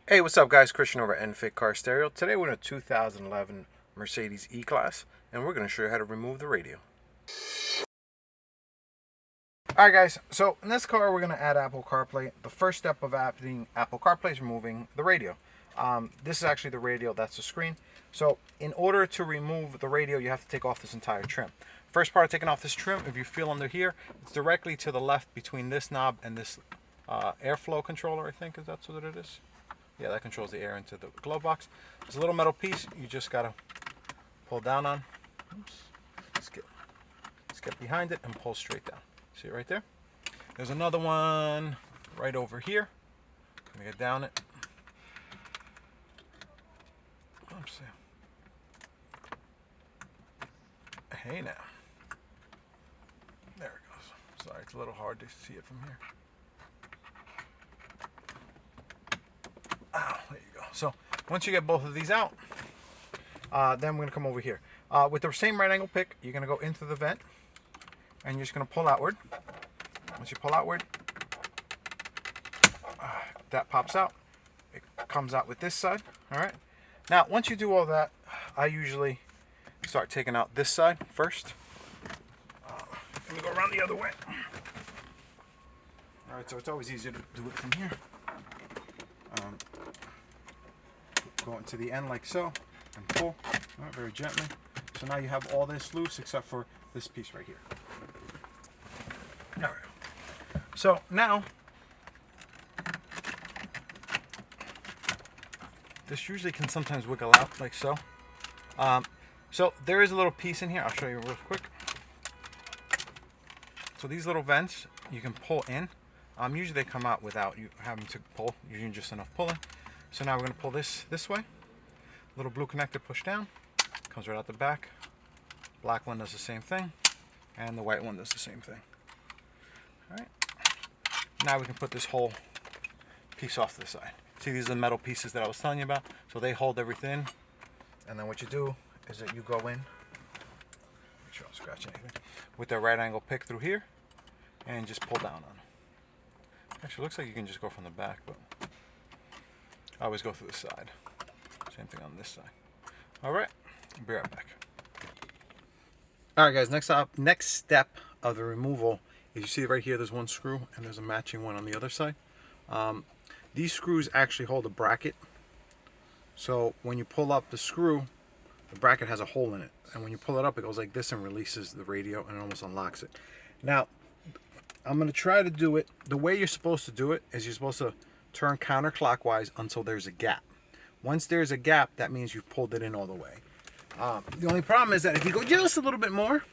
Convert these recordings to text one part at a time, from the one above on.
Hey, what's up, guys? Christian over at NFit Car Stereo. Today we're in a 2011 Mercedes E-Class, and we're going to show you how to remove the radio. Alright guys, so in this car we're going to add Apple CarPlay. The first step of adding Apple CarPlay is removing the radio. This is actually the radio, that's the screen. So in order to remove the radio, you have to take off this entire trim. First part of taking off this trim, if you feel under here, it's directly to the left between this knob and this airflow controller, I think, is that's what it is. Yeah, that controls the air into the glove box. There's a little metal piece you just gotta pull down on. Oops. Just get behind it and pull straight down. See it right there? There's another one right over here. I'm gonna get down it. Oops. Hey now. There it goes. Sorry, it's a little hard to see it from here. There you go. So once you get both of these out, then we're going to come over here. With the same right angle pick, you're going to go into the vent, and you're just going to pull outward. Once you pull outward, that pops out. It comes out with this side. All right. Now, once you do all that, I usually start taking out this side first. Let me go around the other way. All right, so it's always easier to do it from here. Go into the end like so and pull very gently. So now you have all this loose except for this piece right here. All right. So now this usually can sometimes wiggle out like so. So there is a little piece in here. I'll show you real quick. So these little vents you can pull in. Usually they come out without you having to pull. Usually just enough pulling. So now we're going to pull this way. Little blue connector push down. Comes right out the back. Black one does the same thing. And the white one does the same thing. Alright. Now we can put this whole piece off to the side. See, these are the metal pieces that I was telling you about. So they hold everything. And then what you do is that you go in. Make sure I don't scratch anything. With the right angle pick through here. And just pull down on it. Actually, looks like you can just go from the back, but I always go through the side. Same thing on this side. All right, I'll be right back. All right, guys. Next step of the removal is you see right here. There's one screw, and there's a matching one on the other side. These screws actually hold a bracket. So when you pull up the screw, the bracket has a hole in it, and when you pull it up, it goes like this and releases the radio, and it almost unlocks it. Now, I'm going to try to do it. The way you're supposed to do it is you're supposed to turn counterclockwise until there's a gap. Once there's a gap, that means you've pulled it in all the way. The only problem is that if you go just a little bit more,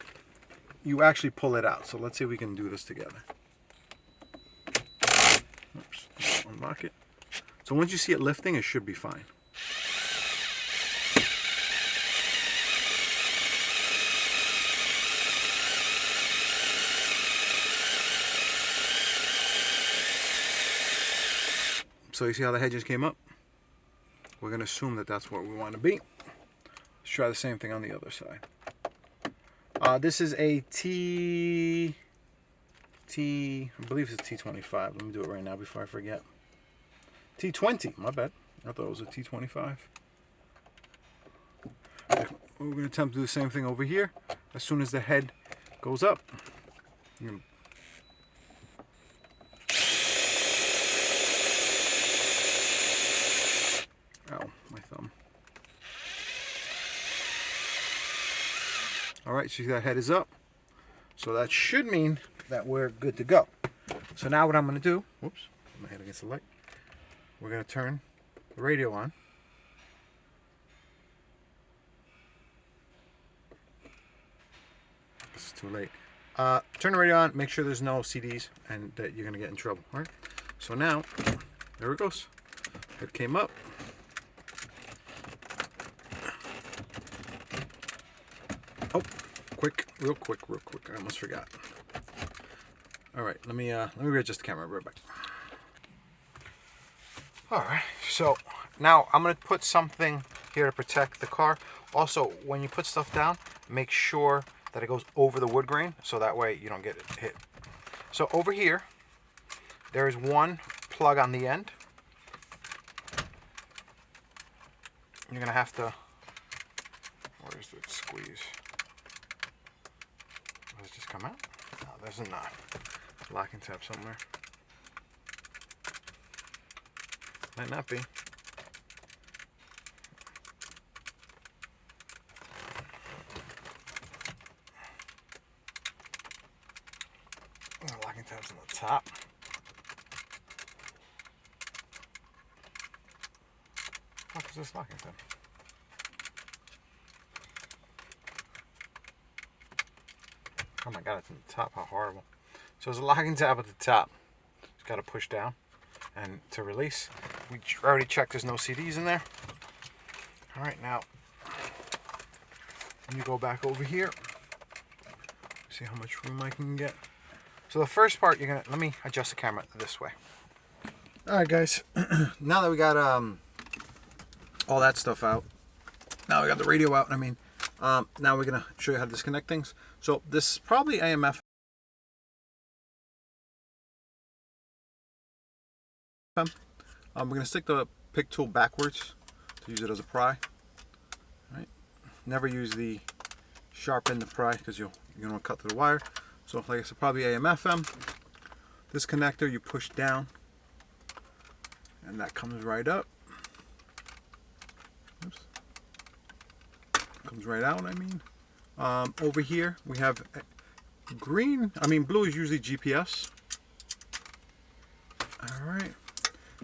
you actually pull it out. So let's see if we can do this together. Oops, unlock it. So once you see it lifting, it should be fine. So you see how the head just came up? We're going to assume that that's where we want to be. Let's try the same thing on the other side. This is a I believe it's a T25. Let me do it right now before I forget. T20, my bad. I thought it was a T25. We're going to attempt to do the same thing over here. As soon as the head goes up, ow, my thumb. Alright, so that head is up. So that should mean that we're good to go. So now what I'm going to do, whoops, put my head against the light. We're going to turn the radio on. This is too late. Turn the radio on, make sure there's no CDs and that you're going to get in trouble. Alright, so now, there it goes. It came up. Oh, real quick. I almost forgot. All right, let me readjust the camera. I'll be right back. All right, so now I'm gonna put something here to protect the car. Also, when you put stuff down, make sure that it goes over the wood grain, so that way you don't get it hit. So over here, there is one plug on the end. you're gonna have to. Where's the squeeze? Does it just come out? No, there's a knot. Locking tab somewhere. Might not be. The locking tab's on the top. What is this locking tab? Oh my god, it's on the top. How horrible. So there's a locking tab at the top. Just got to push down. And to release, we already checked there's no CDs in there. Alright, now, let me go back over here. See how much room I can get. So the first part, you're gonna, let me adjust the camera this way. Alright guys, now that we got all that stuff out, now we got the radio out, now we're gonna show you how to disconnect things. So this is probably AM/FM. We're gonna stick the pick tool backwards to use it as a pry. Right? Never use the sharp end to pry because you're gonna cut through the wire. So like I said, probably AM/FM. This connector you push down, and that comes right up. Oops. Comes right out. Over here we have blue is usually GPS. All right.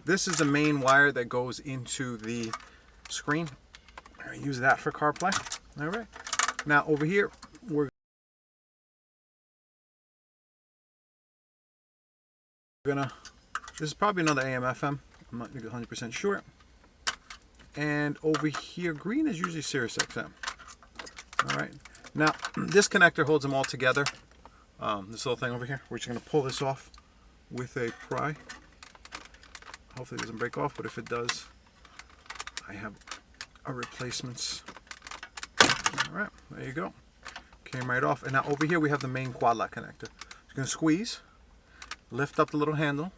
This is the main wire that goes into the screen. I use that for CarPlay. All right. Now over here, this is probably another AM/FM. I'm not 100% sure. And over here, green is usually Sirius XM. All right. Now this connector holds them all together. This little thing over here. We're just going to pull this off with a pry. Hopefully it doesn't break off, but if it does, I have a replacements. All right, there you go. Came right off. And now over here we have the main quad lock connector. You're going to squeeze, lift up the little handle,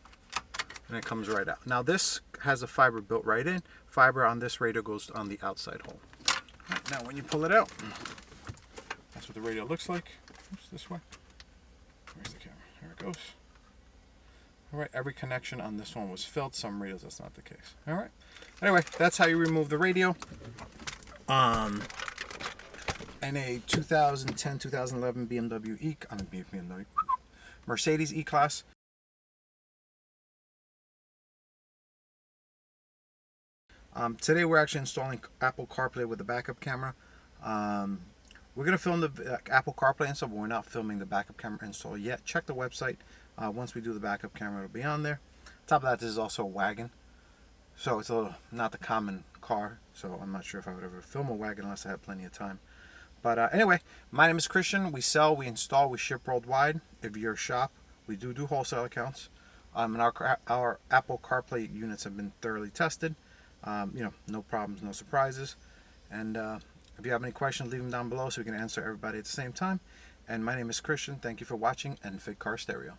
and it comes right out. Now this has a fiber built right in. Fiber on this radio goes on the outside hole. Right, now when you pull it out, that's what the radio looks like. Oops, this way. Where's the camera? There it goes. All right, every connection on this one was filled. Some radios, that's not the case. All right. Anyway, that's how you remove the radio. In a 2010, 2011 Mercedes E-Class. Today we're actually installing Apple CarPlay with the backup camera. We're going to film the Apple CarPlay install, but we're not filming the backup camera install yet. Check the website. Once we do the backup camera, it'll be on there. On top of that, this is also a wagon. So it's a little, not the common car. So I'm not sure if I would ever film a wagon unless I had plenty of time. But anyway, my name is Christian. We sell, we install, we ship worldwide. If you're a shop, we do wholesale accounts. And our Apple CarPlay units have been thoroughly tested. No problems, no surprises. And if you have any questions, leave them down below so we can answer everybody at the same time. And my name is Christian. Thank you for watching NFIG Car Stereo.